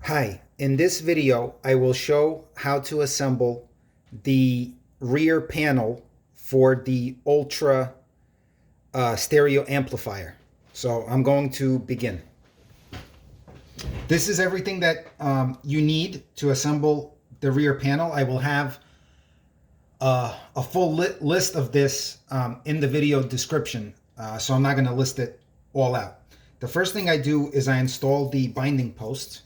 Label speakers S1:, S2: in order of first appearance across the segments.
S1: Hi, in this video I will show how to assemble the rear panel for the Ultra stereo amplifier. So I'm going to begin. This is everything that you need to assemble the rear panel. I will have a full list of this in the video description, so I'm not going to list it all out. The first thing I do is I install the binding post.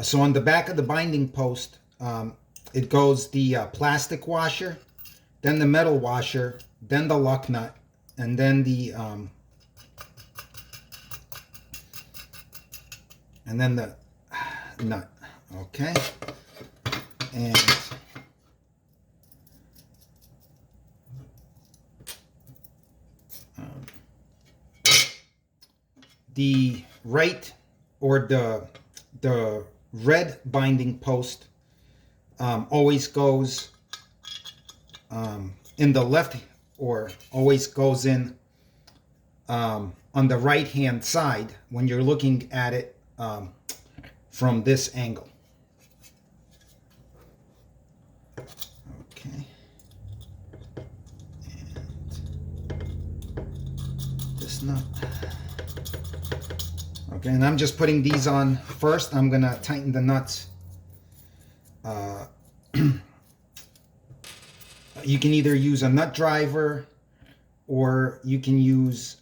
S1: So on the back of the binding post, it goes the plastic washer, then the metal washer, then the lock nut, and then the nut. Okay, and the right or the red binding post always goes in the left, or always goes in on the right hand side when you're looking at it from this angle. Okay, and this nut. Okay, and I'm just putting these on first. I'm gonna tighten the nuts. You can either use a nut driver, or you can use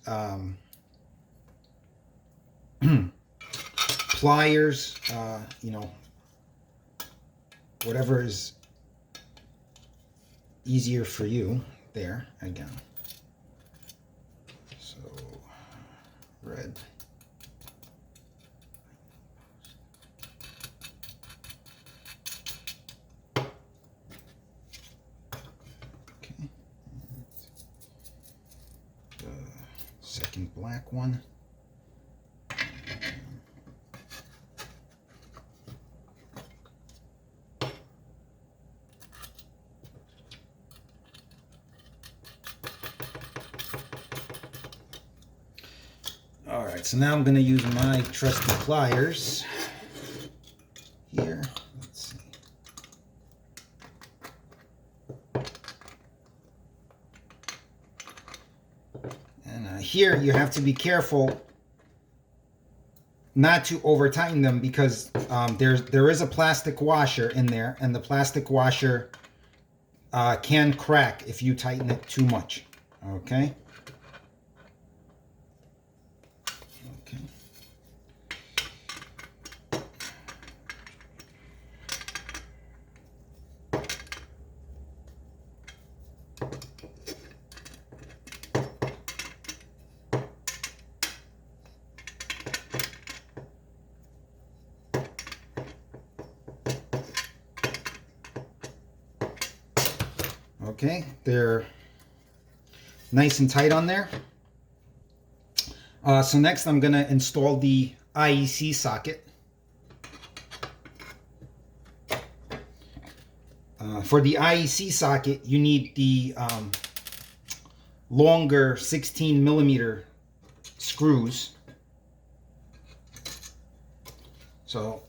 S1: pliers. You know, whatever is easier for you. There again. So red. Second black one. All right, so now I'm going to use my trusty pliers here. Let's see. And here you have to be careful not to over tighten them, because there is a plastic washer in there, and the plastic washer can crack if you tighten it too much. Okay. Okay, they're nice and tight on there. So next I'm going to install the IEC socket. For the IEC socket, you need the longer 16 millimeter screws. So,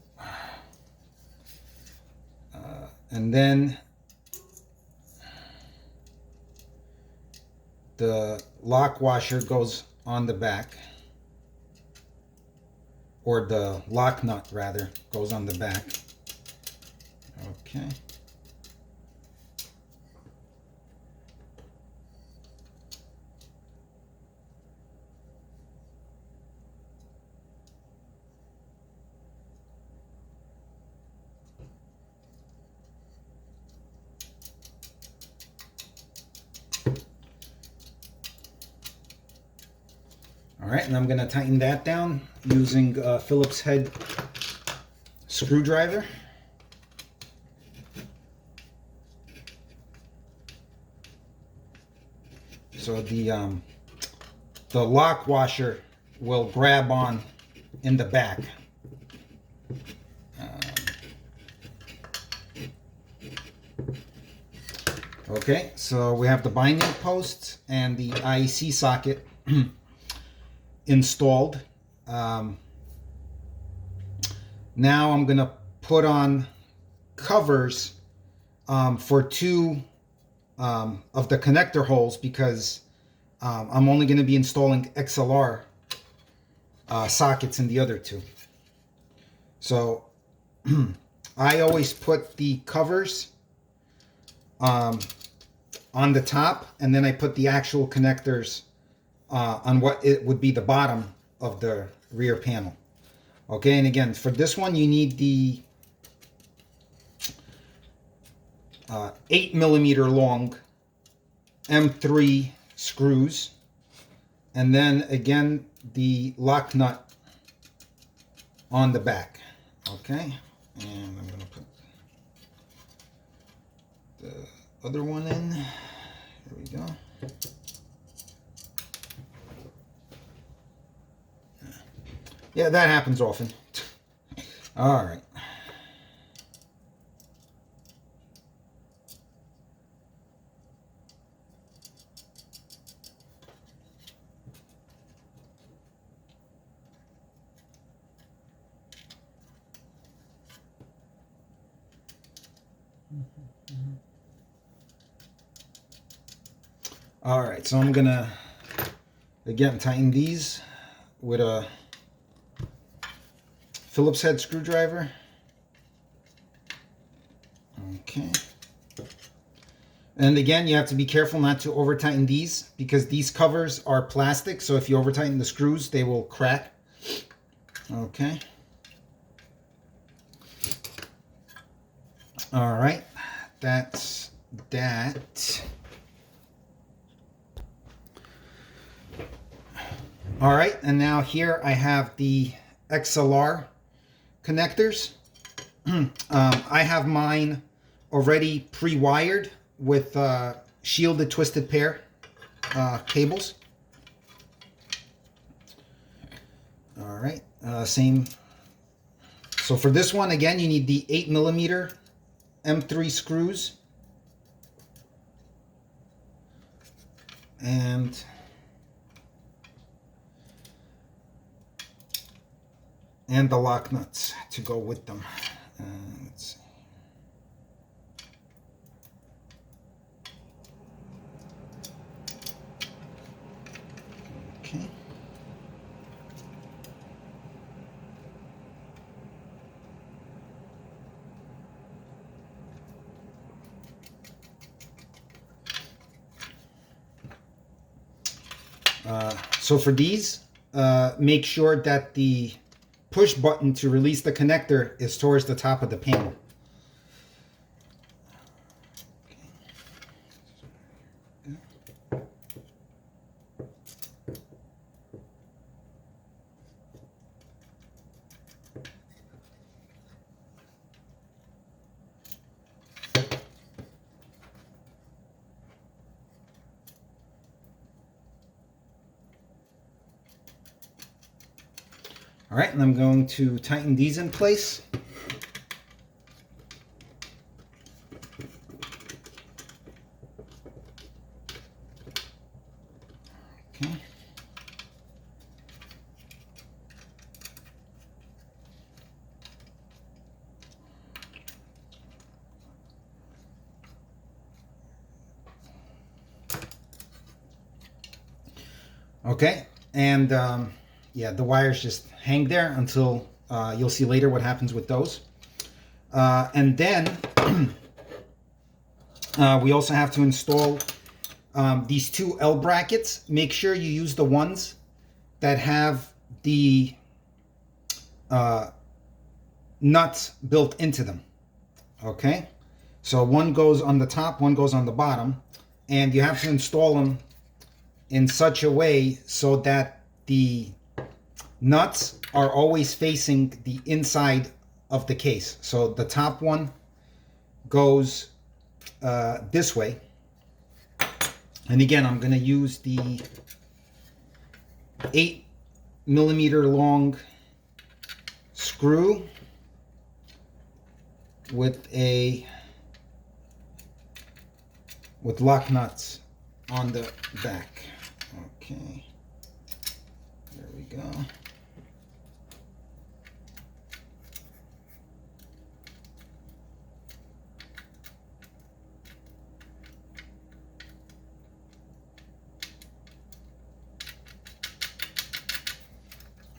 S1: and then the lock washer goes on the back, or the lock nut rather goes on the back. Okay. All right, and I'm going to tighten that down using Phillips head screwdriver. So the lock washer will grab on in the back. Okay, so we have the binding posts and the IEC socket installed. Now I'm going to put on covers for two of the connector holes, because I'm only going to be installing XLR sockets in the other two. So I always put the covers on the top, and then I put the actual connectors on what it would be the bottom of the rear panel. Okay, and again, for this one, you need the 8mm long M3 screws, and then again the lock nut on the back. Okay, and I'm going to put the other one in. There we go. Yeah, that happens often. All right. All right, so I'm gonna again tighten these with a Phillips head screwdriver. Okay. And again, you have to be careful not to over tighten these, because these covers are plastic, so if you over tighten the screws, they will crack. Okay. All right, that's that. All right, and now here I have the XLR connectors. I have mine already pre-wired with shielded twisted pair cables. All right, same. So for this one, again, you need the 8mm M3 screws. And the lock nuts to go with them. Let's see. Okay. So for these, make sure that the push button to release the connector is towards the top of the panel. All right, and I'm going to tighten these in place. Okay. Okay, and yeah, the wires just hang there until you'll see later what happens with those. And then we also have to install these two L brackets. Make sure you use the ones that have the nuts built into them. Okay, so one goes on the top, one goes on the bottom, and you have to install them in such a way so that the nuts are always facing the inside of the case. So the top one goes this way. And again, I'm going to use the 8mm long screw with a with lock nuts on the back. Okay, there we go.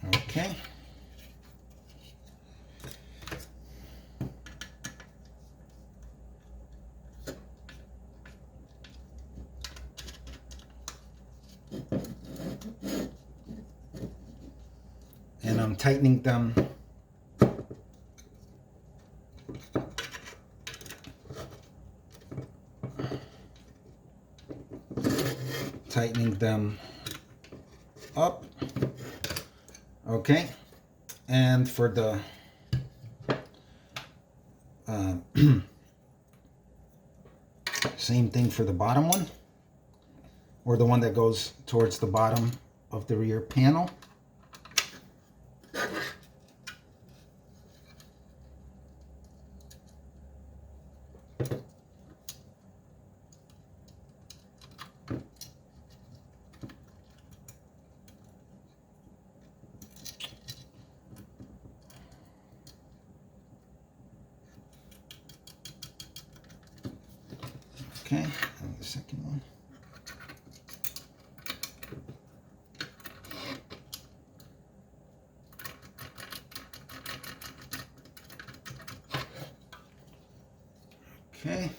S1: Okay. And I'm tightening them up. Okay, and for the same thing for the bottom one, or the one that goes towards the bottom of the rear panel. Okay, and the second one. Okay.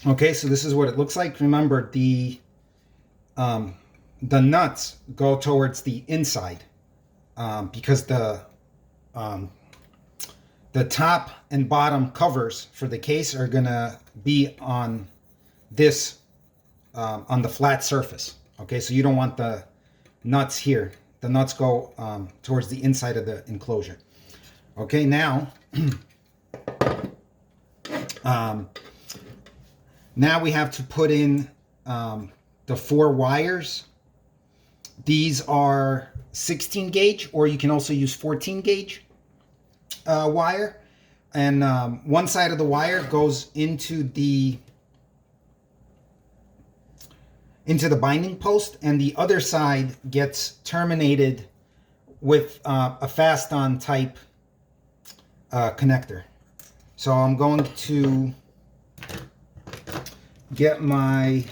S1: Okay, so this is what it looks like. Remember, the nuts go towards the inside because the top and bottom covers for the case are gonna be on this on the flat surface. Okay, so you don't want the nuts here. The nuts go towards the inside of the enclosure. Okay, now now we have to put in the 4 wires. These are 16 gauge, or you can also use 14 gauge wire. And one side of the wire goes into the binding post, and the other side gets terminated with a fast-on type connector. So I'm going to get my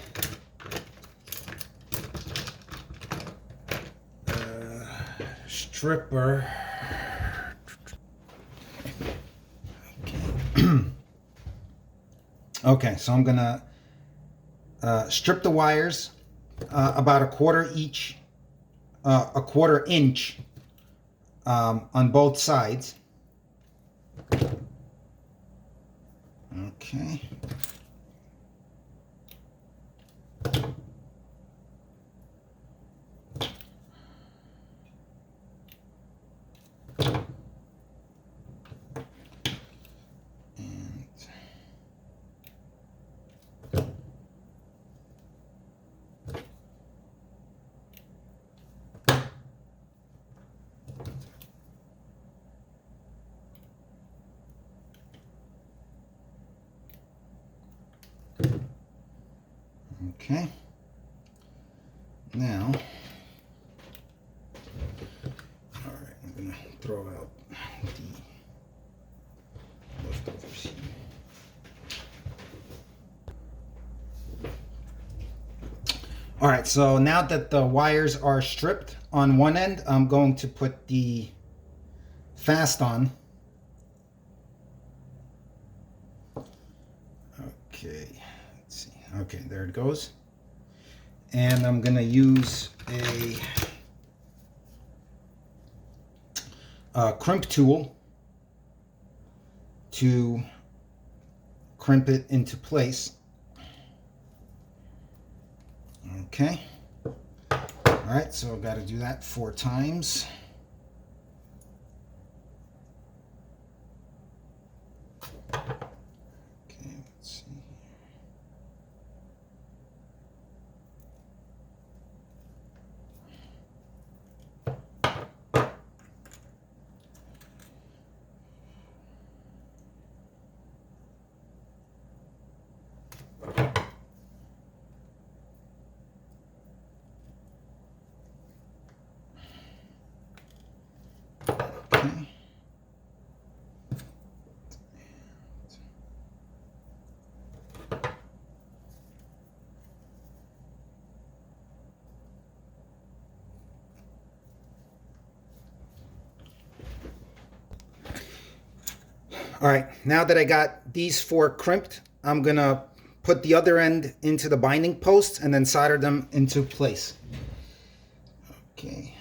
S1: stripper. Okay. Okay, so I'm gonna strip the wires about a quarter each, a quarter inch on both sides. Okay. Okay. Now, all right, I'm gonna throw out the leftovers here. All right, so now that the wires are stripped on one end, I'm going to put the fast on. Okay, let's see. Okay, there it goes. And I'm gonna use a crimp tool to crimp it into place. Okay. All right, so I've got to do that 4 times. Okay, let's see here. Okay. All right, now that I got these 4 crimped, I'm gonna put the other end into the binding posts and then solder them into place. Okay.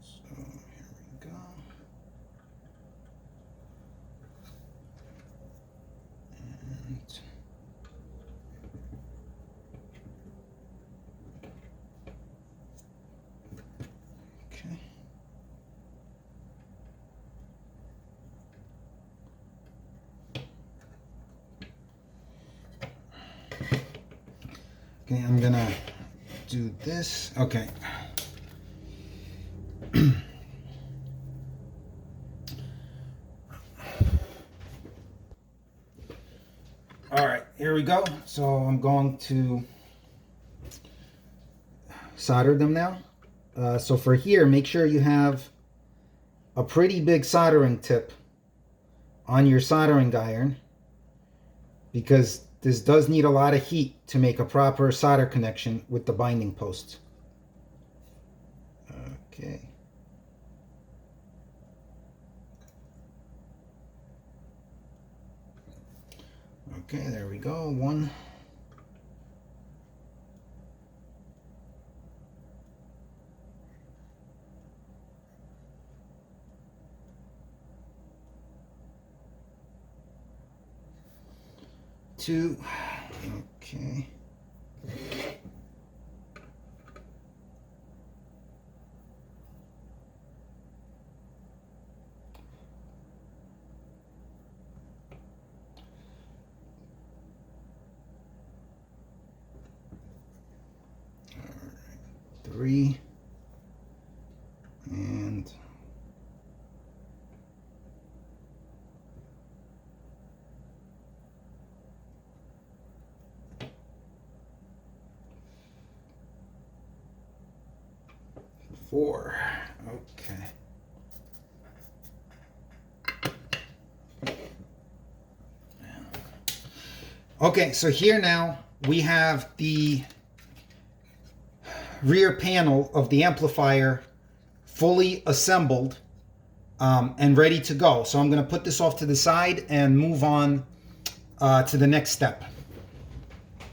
S1: So here we go. And okay. Okay, I'm gonna do this. Okay. All right, here we go. So I'm going to solder them now. So for here, make sure you have a pretty big soldering tip on your soldering iron, because this does need a lot of heat to make a proper solder connection with the binding posts. Okay. Okay, there we go. 1. 2. Okay. All right. 3. And 4. Okay. Okay, so here now we have the rear panel of the amplifier fully assembled and ready to go. So I'm going to put this off to the side and move on to the next step.